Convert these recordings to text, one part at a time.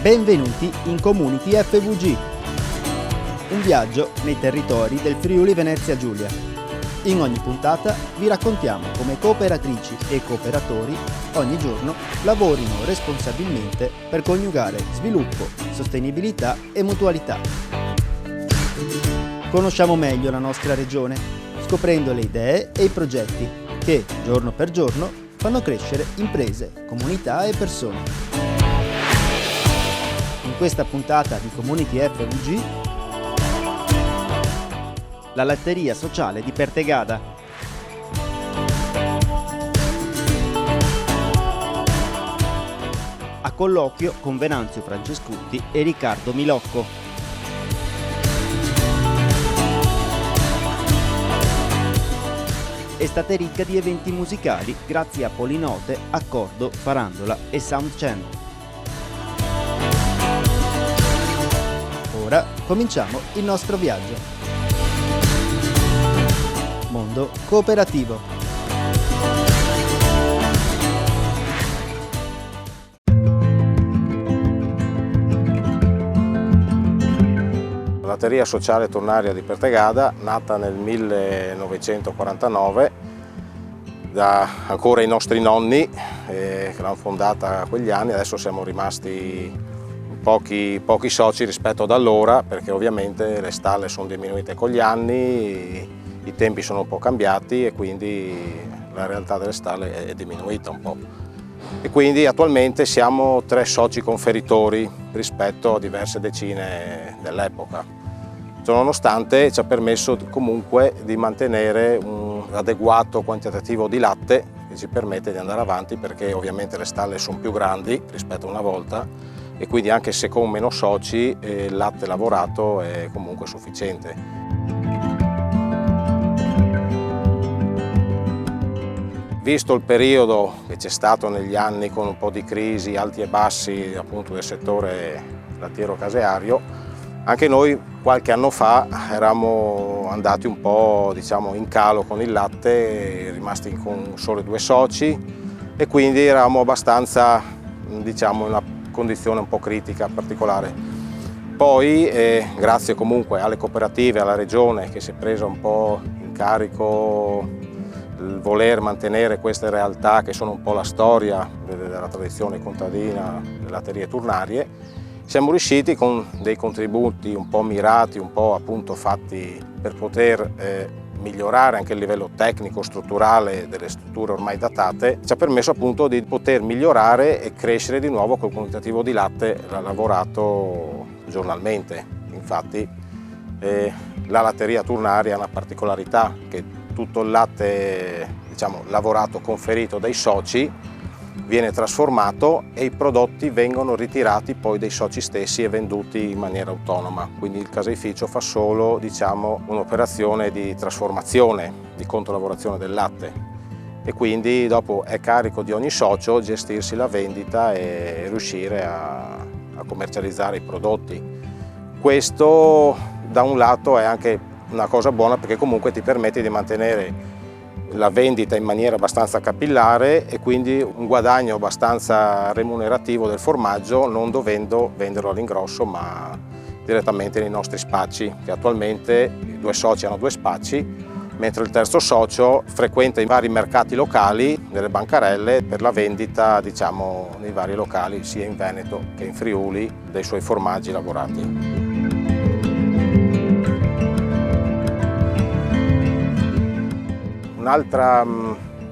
Benvenuti in Community FVG, un viaggio nei territori del Friuli Venezia Giulia. In ogni puntata vi raccontiamo come cooperatrici e cooperatori ogni giorno lavorino responsabilmente per coniugare sviluppo, sostenibilità e mutualità. Conosciamo meglio la nostra regione, scoprendo le idee e i progetti che, giorno per giorno, fanno crescere imprese, comunità e persone. In questa puntata di Community FVG, la latteria sociale di Pertegada. A colloquio con Venanzio Francescutti e Riccardo Milocco. Estate ricca di eventi musicali grazie a Polinote, Accordo, Farandola e Soundchain. Ora cominciamo il nostro viaggio. Mondo cooperativo. La latteria sociale tornaria di Pertegada, nata nel 1949 da ancora i nostri nonni che l'hanno fondata a quegli anni. Adesso siamo rimasti pochi soci rispetto ad allora, perché ovviamente le stalle sono diminuite con gli anni, i tempi sono un po' cambiati e quindi la realtà delle stalle è diminuita un po'. E quindi attualmente siamo 3 soci conferitori rispetto a diverse decine dell'epoca. Ciononostante ci ha permesso comunque di mantenere un adeguato quantitativo di latte che ci permette di andare avanti, perché ovviamente le stalle sono più grandi rispetto a una volta e quindi anche se con meno soci il latte lavorato è comunque sufficiente. Visto il periodo che c'è stato negli anni con un po' di crisi, alti e bassi appunto del settore lattiero-caseario, anche noi qualche anno fa eravamo andati un po' in calo con il latte, rimasti con solo 2 soci e quindi eravamo abbastanza in una condizione un po' critica particolare. Poi grazie comunque alle cooperative, alla regione che si è presa un po' in carico il voler mantenere queste realtà che sono un po' la storia della tradizione contadina delle latterie turnarie, siamo riusciti con dei contributi un po' mirati, un po' appunto fatti per poter migliorare anche il livello tecnico, strutturale delle strutture ormai datate, ci ha permesso appunto di poter migliorare e crescere di nuovo col quantitativo di latte lavorato giornalmente. Infatti la latteria turnaria ha una particolarità, che tutto il latte lavorato, conferito dai soci, viene trasformato e i prodotti vengono ritirati poi dai soci stessi e venduti in maniera autonoma. Quindi il caseificio fa solo un'operazione di trasformazione, di controlavorazione del latte e quindi dopo è carico di ogni socio gestirsi la vendita e riuscire a commercializzare i prodotti. Questo da un lato è anche una cosa buona, perché comunque ti permette di mantenere la vendita in maniera abbastanza capillare e quindi un guadagno abbastanza remunerativo del formaggio, non dovendo venderlo all'ingrosso ma direttamente nei nostri spacci, che attualmente i 2 soci hanno 2 spacci, mentre il terzo socio frequenta i vari mercati locali delle bancarelle per la vendita nei vari locali sia in Veneto che in Friuli dei suoi formaggi lavorati. Un'altra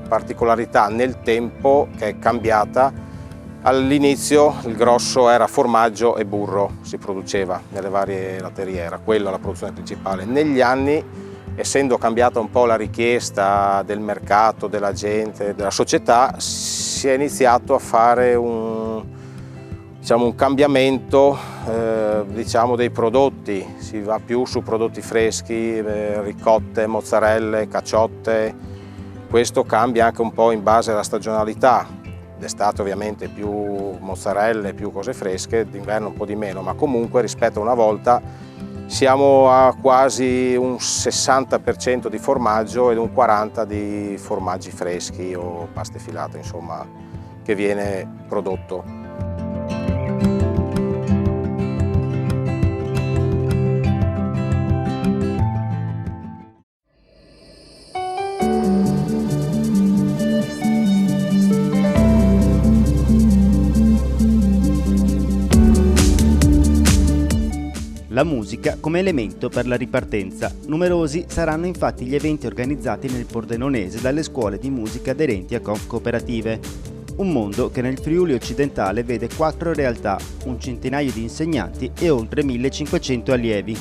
particolarità nel tempo che è cambiata: all'inizio il grosso era formaggio e burro, si produceva nelle varie latterie, era quella la produzione principale. Negli anni, essendo cambiata un po' la richiesta del mercato, della gente, della società, si è iniziato a fare un cambiamento dei prodotti. Si va più su prodotti freschi, ricotte, mozzarelle, caciotte. Questo cambia anche un po' in base alla stagionalità. D'estate ovviamente più mozzarelle, più cose fresche, d'inverno un po' di meno, ma comunque rispetto a una volta siamo a quasi un 60% di formaggio ed un 40% di formaggi freschi o paste filate, insomma, che viene prodotto. la musica come elemento per la ripartenza. Numerosi saranno infatti gli eventi organizzati nel Pordenonese dalle scuole di musica aderenti a Conf Cooperative. Un mondo che nel Friuli occidentale vede 4 realtà, un centinaio di insegnanti e oltre 1500 allievi.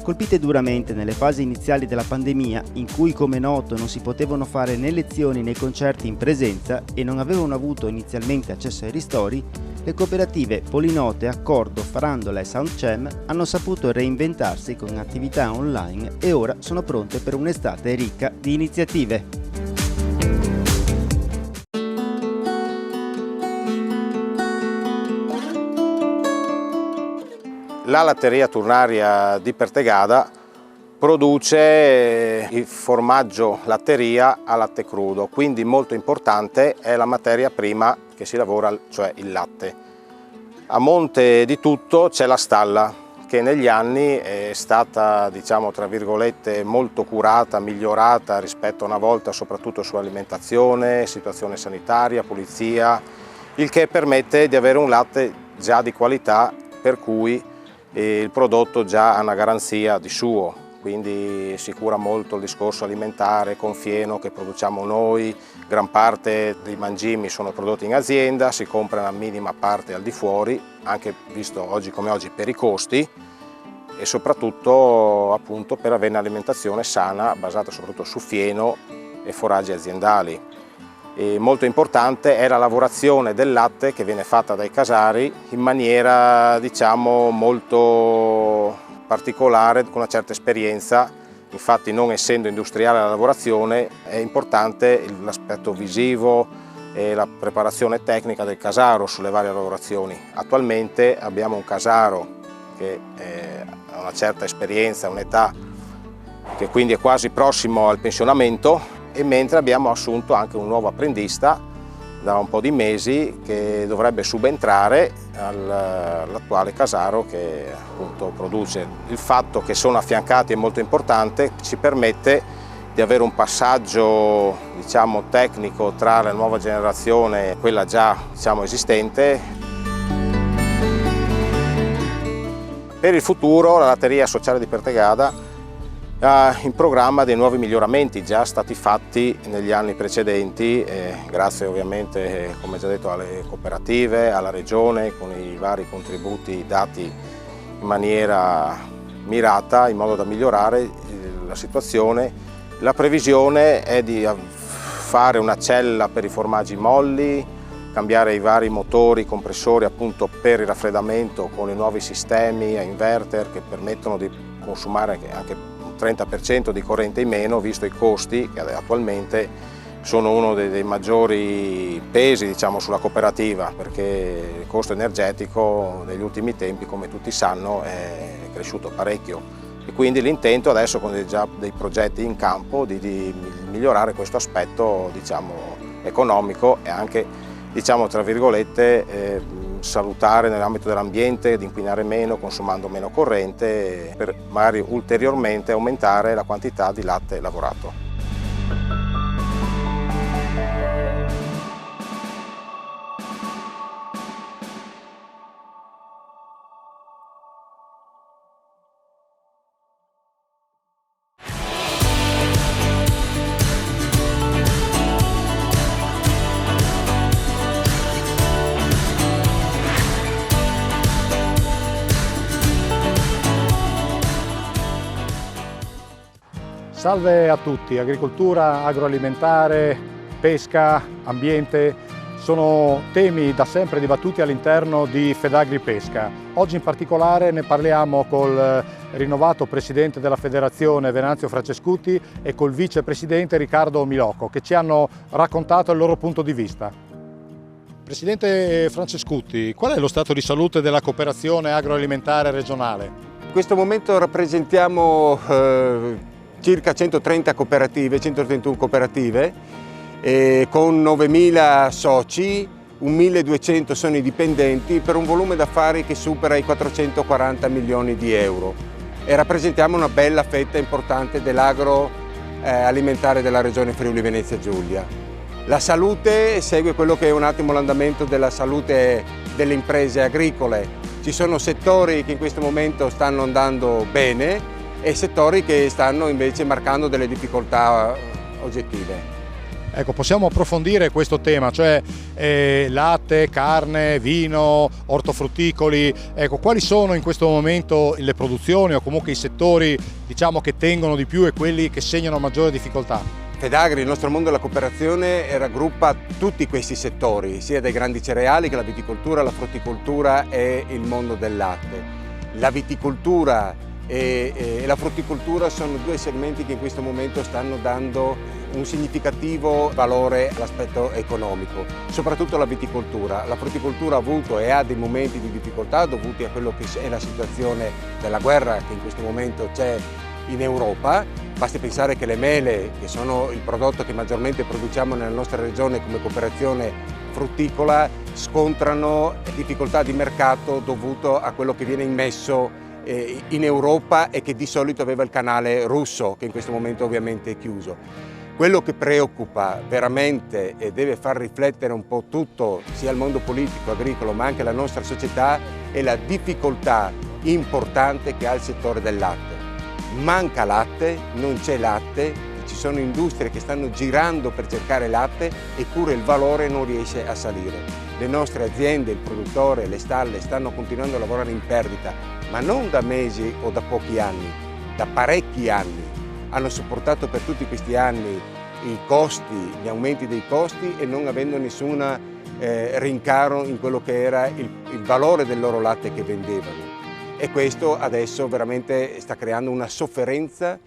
Colpite duramente nelle fasi iniziali della pandemia, in cui come noto non si potevano fare né lezioni né concerti in presenza e non avevano avuto inizialmente accesso ai ristori, le cooperative Polinote, Accordo, Farandola e Soundchem hanno saputo reinventarsi con attività online e ora sono pronte per un'estate ricca di iniziative. La latteria turnaria di Pertegada produce il formaggio latteria a latte crudo, quindi molto importante è la materia prima che si lavora, cioè il latte. A monte di tutto c'è la stalla, che negli anni è stata, diciamo tra virgolette, molto curata, migliorata rispetto a una volta, soprattutto sull'alimentazione, situazione sanitaria, pulizia, il che permette di avere un latte già di qualità, per cui il prodotto già ha una garanzia di suo, quindi si cura molto il discorso alimentare con fieno che produciamo noi, gran parte dei mangimi sono prodotti in azienda, si compra una minima parte al di fuori, anche visto oggi come oggi per i costi e soprattutto appunto per avere un'alimentazione sana basata soprattutto su fieno e foraggi aziendali. E molto importante è la lavorazione del latte che viene fatta dai casari in maniera, diciamo, molto particolare, con una certa esperienza. Infatti, non essendo industriale la lavorazione, è importante l'aspetto visivo e la preparazione tecnica del casaro sulle varie lavorazioni. Attualmente abbiamo un casaro che ha una certa esperienza, un'età che quindi è quasi prossimo al pensionamento, e mentre abbiamo assunto anche un nuovo apprendista da un po' di mesi che dovrebbe subentrare all'attuale casaro che appunto produce. Il fatto che sono affiancati è molto importante, ci permette di avere un passaggio, diciamo, tecnico tra la nuova generazione e quella già, diciamo, esistente. Per il futuro la latteria sociale di Pertegada ha in programma dei nuovi miglioramenti già stati fatti negli anni precedenti, grazie ovviamente, come già detto, alle cooperative, alla Regione, con i vari contributi dati in maniera mirata, in modo da migliorare la situazione. La previsione è di fare una cella per i formaggi molli, cambiare i vari motori, compressori appunto per il raffreddamento con i nuovi sistemi a inverter che permettono di consumare anche 30% di corrente in meno, visto i costi che attualmente sono uno dei maggiori pesi, diciamo, sulla cooperativa, perché il costo energetico negli ultimi tempi, come tutti sanno, è cresciuto parecchio e quindi l'intento adesso, con già dei progetti in campo, di migliorare questo aspetto, diciamo, economico e anche, diciamo, tra virgolette, salutare nell'ambito dell'ambiente, di inquinare meno, consumando meno corrente, per magari ulteriormente aumentare la quantità di latte lavorato. Salve a tutti, agricoltura, agroalimentare, pesca, ambiente, sono temi da sempre dibattuti all'interno di Fedagri Pesca. Oggi in particolare ne parliamo col rinnovato presidente della federazione Venanzio Francescuti e col vicepresidente Riccardo Milocco, che ci hanno raccontato il loro punto di vista. Presidente Francescuti, qual è lo stato di salute della cooperazione agroalimentare regionale? In questo momento rappresentiamo circa 130 cooperative, 131 cooperative, con 9.000 soci, 1.200 sono i dipendenti, per un volume d'affari che supera i 440 milioni di euro. E rappresentiamo una bella fetta importante dell'agroalimentare della regione Friuli Venezia Giulia. La salute segue quello che è un attimo l'andamento della salute delle imprese agricole. Ci sono settori che in questo momento stanno andando bene e settori che stanno invece marcando delle difficoltà oggettive. Ecco, possiamo approfondire questo tema, cioè latte, carne, vino, ortofrutticoli. Ecco, quali sono in questo momento le produzioni o comunque i settori, diciamo, che tengono di più e quelli che segnano maggiore difficoltà? Fedagri, il nostro mondo della cooperazione, raggruppa tutti questi settori, sia dai grandi cereali che la viticoltura, la frutticoltura e il mondo del latte. La viticoltura e la frutticoltura sono due segmenti che in questo momento stanno dando un significativo valore all'aspetto economico, soprattutto la viticoltura. La frutticoltura ha avuto e ha dei momenti di difficoltà dovuti a quello che è la situazione della guerra che in questo momento c'è in Europa. Basti pensare che le mele, che sono il prodotto che maggiormente produciamo nella nostra regione come cooperazione frutticola, scontrano difficoltà di mercato dovuto a quello che viene immesso in Europa e che di solito aveva il canale russo, che in questo momento ovviamente è chiuso. Quello che preoccupa veramente e deve far riflettere un po' tutto, sia il mondo politico, agricolo, ma anche la nostra società, è la difficoltà importante che ha il settore del latte. Manca latte, non c'è latte, ci sono industrie che stanno girando per cercare latte, eppure il valore non riesce a salire. Le nostre aziende, il produttore, le stalle stanno continuando a lavorare in perdita, ma non da mesi o da pochi anni, da parecchi anni. Hanno sopportato per tutti questi anni i costi, gli aumenti dei costi e non avendo nessun rincaro in quello che era il valore del loro latte che vendevano. E questo adesso veramente sta creando una sofferenza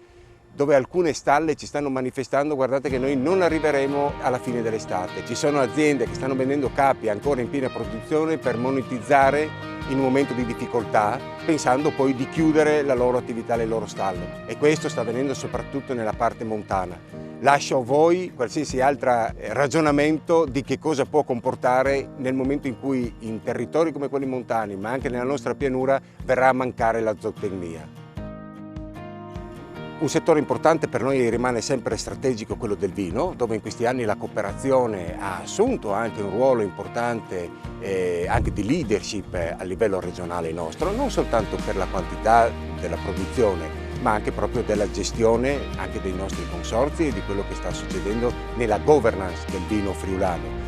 dove alcune stalle ci stanno manifestando: guardate che noi non arriveremo alla fine dell'estate. Ci sono aziende che stanno vendendo capi ancora in piena produzione per monetizzare in un momento di difficoltà, pensando poi di chiudere la loro attività, le loro stalle. E questo sta avvenendo soprattutto nella parte montana. Lascio a voi qualsiasi altro ragionamento di che cosa può comportare nel momento in cui in territori come quelli montani, ma anche nella nostra pianura, verrà a mancare la zootecnia. Un settore importante per noi rimane sempre strategico quello del vino, dove in questi anni la cooperazione ha assunto anche un ruolo importante anche di leadership a livello regionale nostro, non soltanto per la quantità della produzione, ma anche proprio della gestione anche dei nostri consorzi e di quello che sta succedendo nella governance del vino friulano.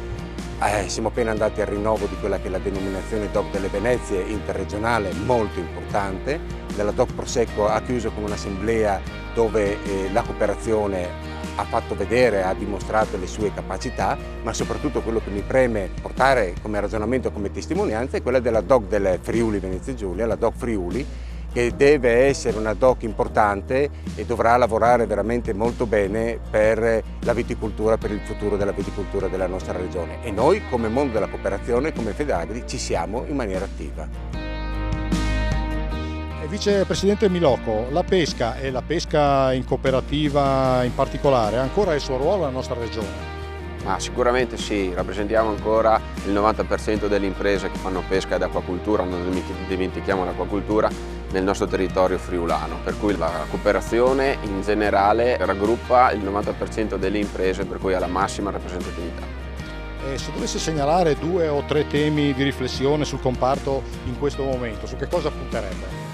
Siamo appena andati al rinnovo di quella che è la denominazione DOC delle Venezie interregionale, molto importante. La DOC Prosecco ha chiuso con un'assemblea dove la cooperazione ha fatto vedere, ha dimostrato le sue capacità, ma soprattutto quello che mi preme portare come ragionamento, come testimonianza, è quella della DOC del Friuli Venezia Giulia, la DOC Friuli, che deve essere una DOC importante e dovrà lavorare veramente molto bene per la viticoltura, per il futuro della viticoltura della nostra regione. E noi come mondo della cooperazione, come Fedagri, ci siamo in maniera attiva. Vicepresidente Milocco, la pesca e la pesca in cooperativa in particolare ha ancora il suo ruolo nella nostra regione? Ma sicuramente sì, rappresentiamo ancora il 90% delle imprese che fanno pesca ed acquacultura, non dimentichiamo l'acquacultura, nel nostro territorio friulano, per cui la cooperazione in generale raggruppa il 90% delle imprese, per cui ha la massima rappresentatività. Se dovesse segnalare 2 o 3 temi di riflessione sul comparto in questo momento, su che cosa punterebbe?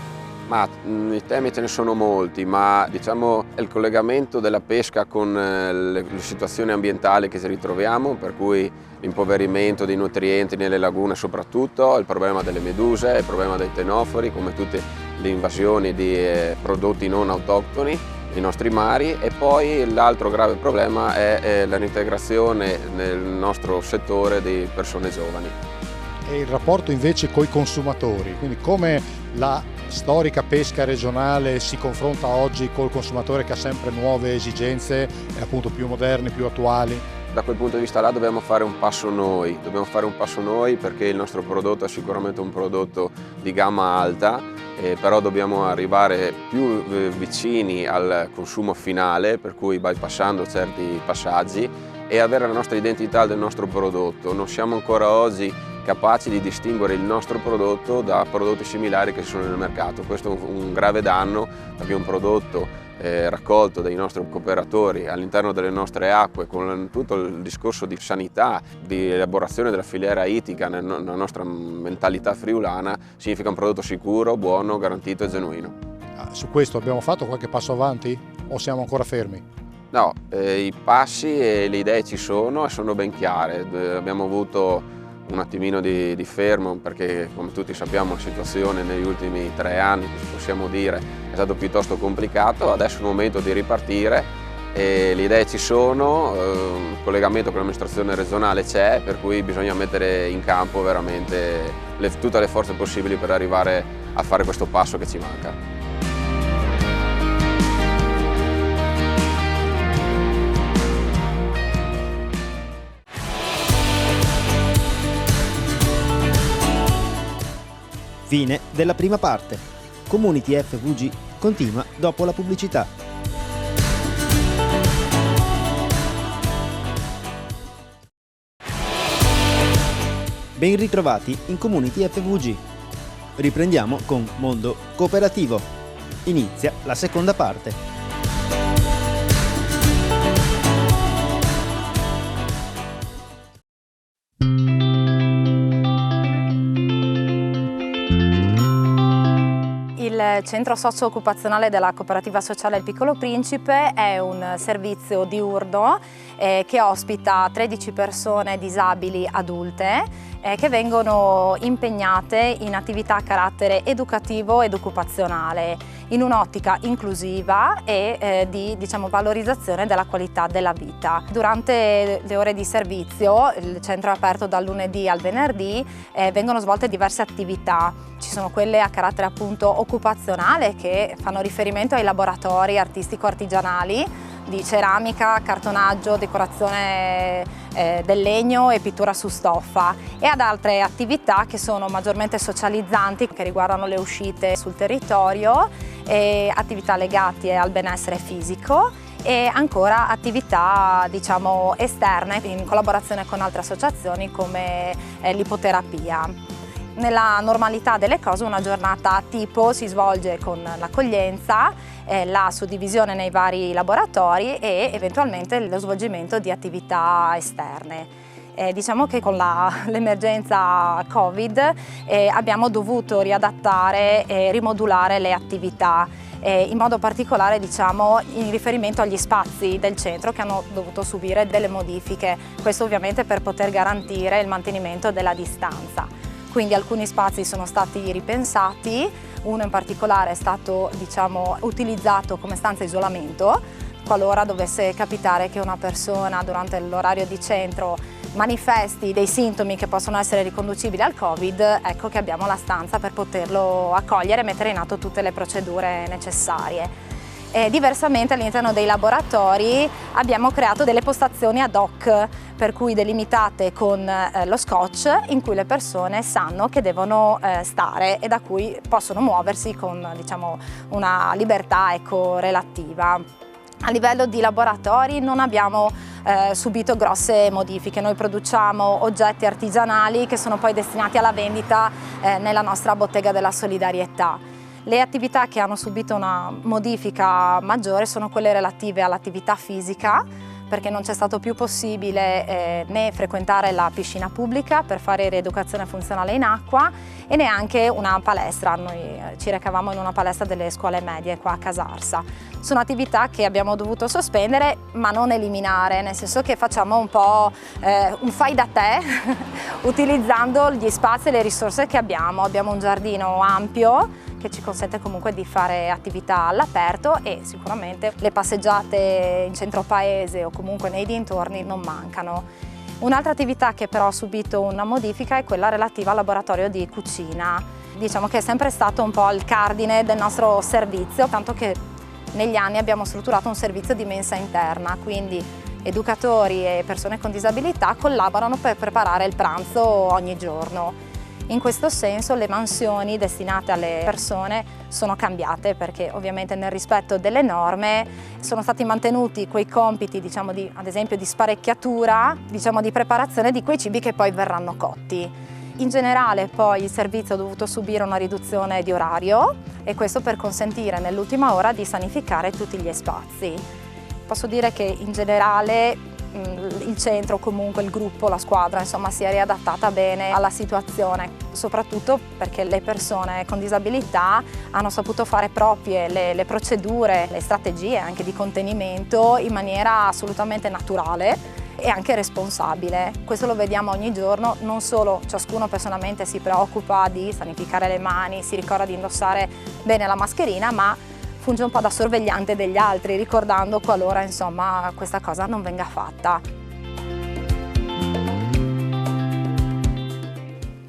Ma i temi ce ne sono molti, ma diciamo il collegamento della pesca con le situazioni ambientali che ci ritroviamo, per cui l'impoverimento dei nutrienti nelle lagune soprattutto, il problema delle meduse, il problema dei tenofori, come tutte le invasioni di prodotti non autoctoni nei nostri mari, e poi l'altro grave problema è la reintegrazione nel nostro settore di persone giovani. E il rapporto invece coi consumatori, quindi come la storica pesca regionale si confronta oggi col consumatore che ha sempre nuove esigenze e appunto più moderne, più attuali? Da quel punto di vista là dobbiamo fare un passo noi, perché il nostro prodotto è sicuramente un prodotto di gamma alta, però dobbiamo arrivare più vicini al consumo finale, per cui bypassando certi passaggi e avere la nostra identità del nostro prodotto. Non siamo ancora oggi capaci di distinguere il nostro prodotto da prodotti similari che ci sono nel mercato. Questo è un grave danno, perché un prodotto raccolto dai nostri cooperatori all'interno delle nostre acque, con tutto il discorso di sanità, di elaborazione della filiera ittica nella nostra mentalità friulana, significa un prodotto sicuro, buono, garantito e genuino. Su questo abbiamo fatto qualche passo avanti o siamo ancora fermi? No, i passi e le idee ci sono e sono ben chiare. Abbiamo avuto un attimino di fermo perché, come tutti sappiamo, la situazione negli ultimi 3 anni, possiamo dire, è stato piuttosto complicato. Adesso è il momento di ripartire e le idee ci sono, il collegamento con l'amministrazione regionale c'è, per cui bisogna mettere in campo veramente tutte le forze possibili per arrivare a fare questo passo che ci manca. Fine della prima parte. Community FVG continua dopo la pubblicità. Ben ritrovati in Community FVG. Riprendiamo con Mondo Cooperativo. Inizia la seconda parte. Il centro socio-occupazionale della cooperativa sociale Il Piccolo Principe è un servizio diurno che ospita 13 persone disabili adulte che vengono impegnate in attività a carattere educativo ed occupazionale in un'ottica inclusiva e di valorizzazione della qualità della vita. Durante le ore di servizio, il centro è aperto dal lunedì al venerdì, vengono svolte diverse attività. Ci sono quelle a carattere appunto occupazionale che fanno riferimento ai laboratori artistico-artigianali di ceramica, cartonaggio, decorazione del legno e pittura su stoffa, e ad altre attività che sono maggiormente socializzanti, che riguardano le uscite sul territorio, e attività legate al benessere fisico e ancora attività esterne in collaborazione con altre associazioni come l'ipoterapia. Nella normalità delle cose una giornata tipo si svolge con l'accoglienza, la suddivisione nei vari laboratori e eventualmente lo svolgimento di attività esterne. Diciamo che con l'emergenza Covid abbiamo dovuto riadattare e rimodulare le attività, in modo particolare in riferimento agli spazi del centro che hanno dovuto subire delle modifiche, questo ovviamente per poter garantire il mantenimento della distanza. Quindi alcuni spazi sono stati ripensati, uno in particolare è stato utilizzato come stanza isolamento, qualora dovesse capitare che una persona durante l'orario di centro manifesti dei sintomi che possono essere riconducibili al Covid, ecco che abbiamo la stanza per poterlo accogliere e mettere in atto tutte le procedure necessarie. Diversamente all'interno dei laboratori abbiamo creato delle postazioni ad hoc, per cui delimitate con lo scotch, in cui le persone sanno che devono stare e da cui possono muoversi con una libertà relativa. A livello di laboratori non abbiamo subito grosse modifiche, noi produciamo oggetti artigianali che sono poi destinati alla vendita nella nostra bottega della solidarietà. Le attività che hanno subito una modifica maggiore sono quelle relative all'attività fisica, perché non c'è stato più possibile né frequentare la piscina pubblica per fare rieducazione funzionale in acqua e neanche una palestra. Noi ci recavamo in una palestra delle scuole medie qua a Casarsa. Sono attività che abbiamo dovuto sospendere ma non eliminare, nel senso che facciamo un po' un fai da te utilizzando gli spazi e le risorse che abbiamo. Abbiamo un giardino ampio che ci consente comunque di fare attività all'aperto e sicuramente le passeggiate in centro paese o comunque nei dintorni non mancano. Un'altra attività che però ha subito una modifica è quella relativa al laboratorio di cucina. Diciamo che è sempre stato un po' il cardine del nostro servizio, tanto che negli anni abbiamo strutturato un servizio di mensa interna, quindi educatori e persone con disabilità collaborano per preparare il pranzo ogni giorno. In questo senso le mansioni destinate alle persone sono cambiate perché ovviamente nel rispetto delle norme sono stati mantenuti quei compiti ad esempio di sparecchiatura, di preparazione di quei cibi che poi verranno cotti. In generale poi il servizio ha dovuto subire una riduzione di orario e questo per consentire nell'ultima ora di sanificare tutti gli spazi. Posso dire che in generale il centro, comunque il gruppo, la squadra, insomma, si è riadattata bene alla situazione, soprattutto perché le persone con disabilità hanno saputo fare proprie le procedure, le strategie anche di contenimento in maniera assolutamente naturale e anche responsabile. Questo lo vediamo ogni giorno, non solo ciascuno personalmente si preoccupa di sanificare le mani, si ricorda di indossare bene la mascherina, ma funge un po' da sorvegliante degli altri, ricordando qualora insomma questa cosa non venga fatta.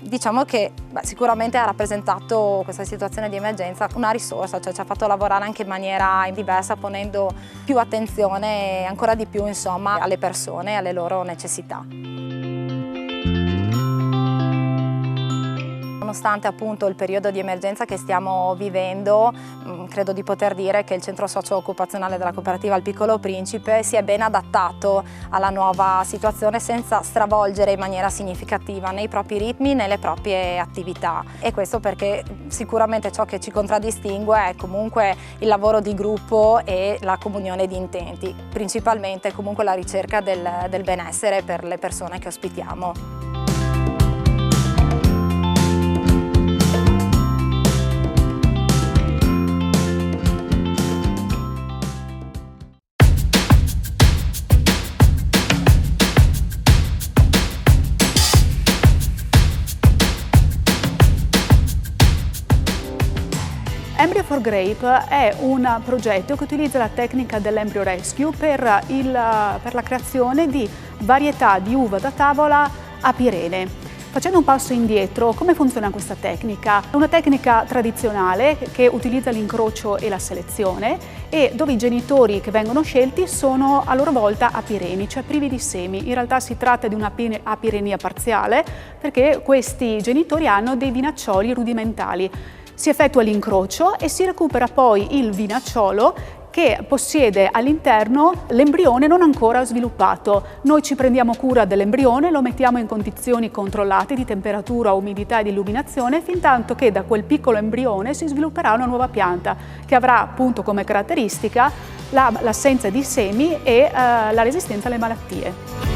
Diciamo che sicuramente ha rappresentato questa situazione di emergenza una risorsa, cioè ci ha fatto lavorare anche in maniera diversa, ponendo più attenzione ancora di più insomma alle persone e alle loro necessità. Nonostante appunto il periodo di emergenza che stiamo vivendo, credo di poter dire che il centro socio-occupazionale della cooperativa Il Piccolo Principe si è ben adattato alla nuova situazione senza stravolgere in maniera significativa né i propri ritmi né le proprie attività. E questo perché sicuramente ciò che ci contraddistingue è comunque il lavoro di gruppo e la comunione di intenti, principalmente comunque la ricerca del benessere per le persone che ospitiamo. Embryo for Grape è un progetto che utilizza la tecnica dell'embryo rescue per la creazione di varietà di uva da tavola a Pirene. Facendo un passo indietro, come funziona questa tecnica? È una tecnica tradizionale che utilizza l'incrocio e la selezione e dove i genitori che vengono scelti sono a loro volta apireni, cioè privi di semi. In realtà si tratta di un'apirenia parziale perché questi genitori hanno dei vinaccioli rudimentali. Si effettua l'incrocio e si recupera poi il vinacciolo che possiede all'interno l'embrione non ancora sviluppato. Noi ci prendiamo cura dell'embrione, lo mettiamo in condizioni controllate di temperatura, umidità e di illuminazione, fintanto che da quel piccolo embrione si svilupperà una nuova pianta che avrà appunto come caratteristica l'assenza di semi e la resistenza alle malattie.